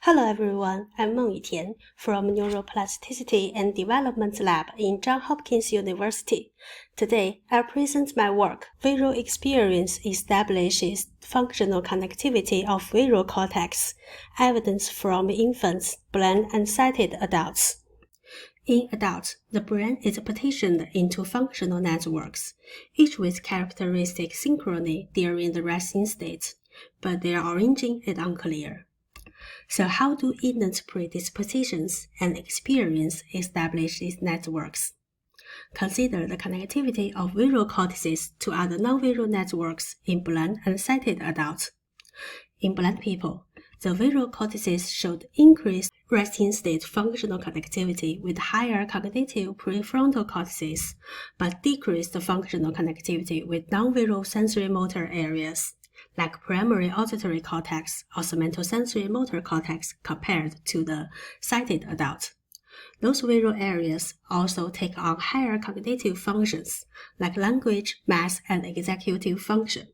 Hello everyone, I'm Mengyu Tian from Neuroplasticity and Development Lab in Johns Hopkins University. Today, I present my work, Visual Experience Establishes Functional Connectivity of Visual Cortex, Evidence from Infants, Blind and Sighted Adults. In adults, the brain is partitioned into functional networks, each with characteristic synchrony during the resting state, but their origin is unclear. So how do innate predispositions and experience establish these networks? Consider the connectivity of visual cortices to other non-visual networks in blind and sighted adults. In blind people, the visual cortices showed increased resting state functional connectivity with higher cognitive prefrontal cortices, but decreased functional connectivity with non-visual sensory motor areas, like primary auditory cortex or somatosensory motor cortex compared to the sighted adult. Those visual areas also take on higher cognitive functions, like language, math, and executive function.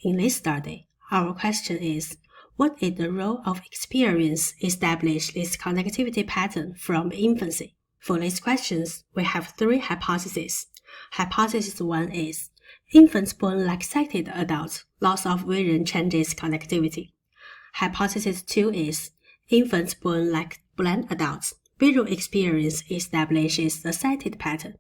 In this study, our question is, what is the role of experience establish this connectivity pattern from infancy? For these questions, we have three hypotheses. Hypothesis 1 is, infants born like sighted adults, loss of vision changes connectivity. Hypothesis 2 is, infants born like blind adults, visual experience establishes the sighted pattern.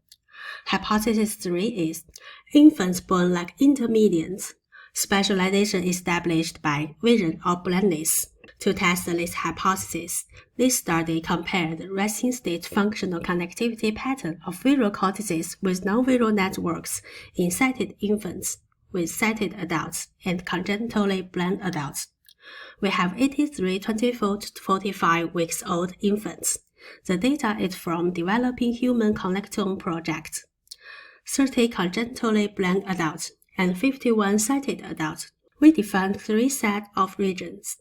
Hypothesis 3 is, infants born like intermediates, specialization established by vision or blindness. To test this hypothesis, this study compared the resting state functional connectivity pattern of visual cortices with non-visual networks in sighted infants, with sighted adults, and congenitally blind adults. We have 83 24 to 45 weeks old infants. The data is from Developing Human Connectome Project. 30 congenitally blind adults and 51 sighted adults. We defined three sets of regions: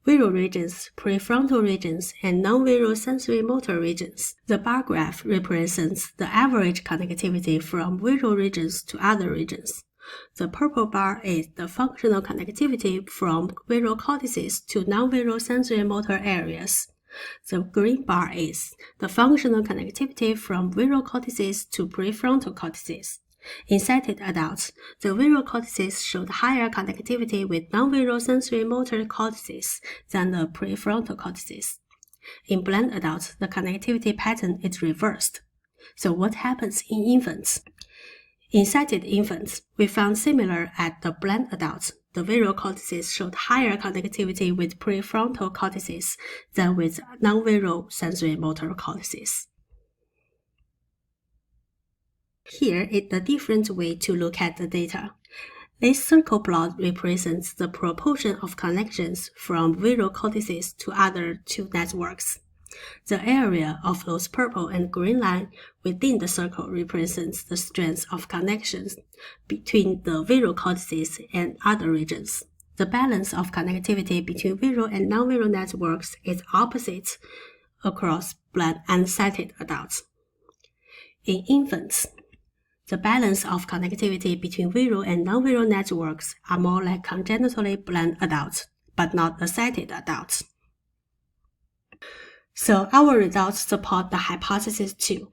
visual regions, prefrontal regions, and non-visual sensory motor regions. The bar graph represents the average connectivity from visual regions to other regions. The purple bar is the functional connectivity from visual cortices to non-visual sensory motor areas. The green bar is the functional connectivity from visual cortices to prefrontal cortices. In sighted adults, the visual cortices showed higher connectivity with non-visual sensory motor cortices than the prefrontal cortices. In blind adults, the connectivity pattern is reversed. So what happens in infants? In sighted infants, we found similar at the blind adults. The visual cortices showed higher connectivity with prefrontal cortices than with non-visual sensory motor cortices. Here is a different way to look at the data. This circle plot represents the proportion of connections from visual cortices to other two networks. The area of those purple and green lines within the circle represents the strength of connections between the visual cortices and other regions. The balance of connectivity between visual and non-visual networks is opposite across blind and sighted adults. In infants, the balance of connectivity between visual and non-visual networks are more like congenitally blind adults, but not the sighted adults. So our results support the hypothesis 2.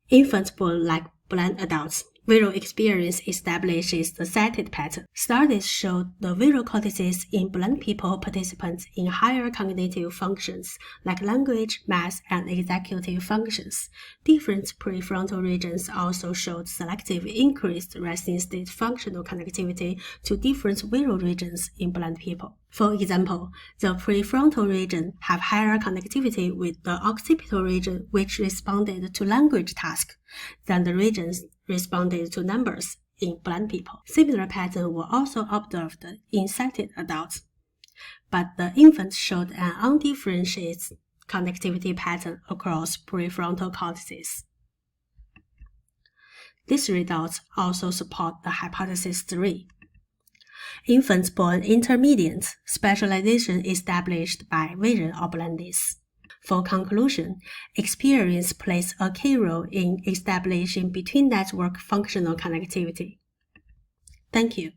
Infants born like blind adults, visual experience establishes the sighted pattern. Studies showed the visual cortices in blind people participants in higher cognitive functions like language, math, and executive functions. Different prefrontal regions also showed selective increased resting state functional connectivity to different visual regions in blind people. For example, the prefrontal region have higher connectivity with the occipital region, which responded to language tasks, than the regions responded to numbers in blind people. Similar patterns were also observed in sighted adults, but the infants showed an undifferentiated connectivity pattern across prefrontal cortices. These results also support the hypothesis 3. Infants born intermediate, specialization established by vision or blindness. For conclusion, experience plays a key role in establishing between-network functional connectivity. Thank you.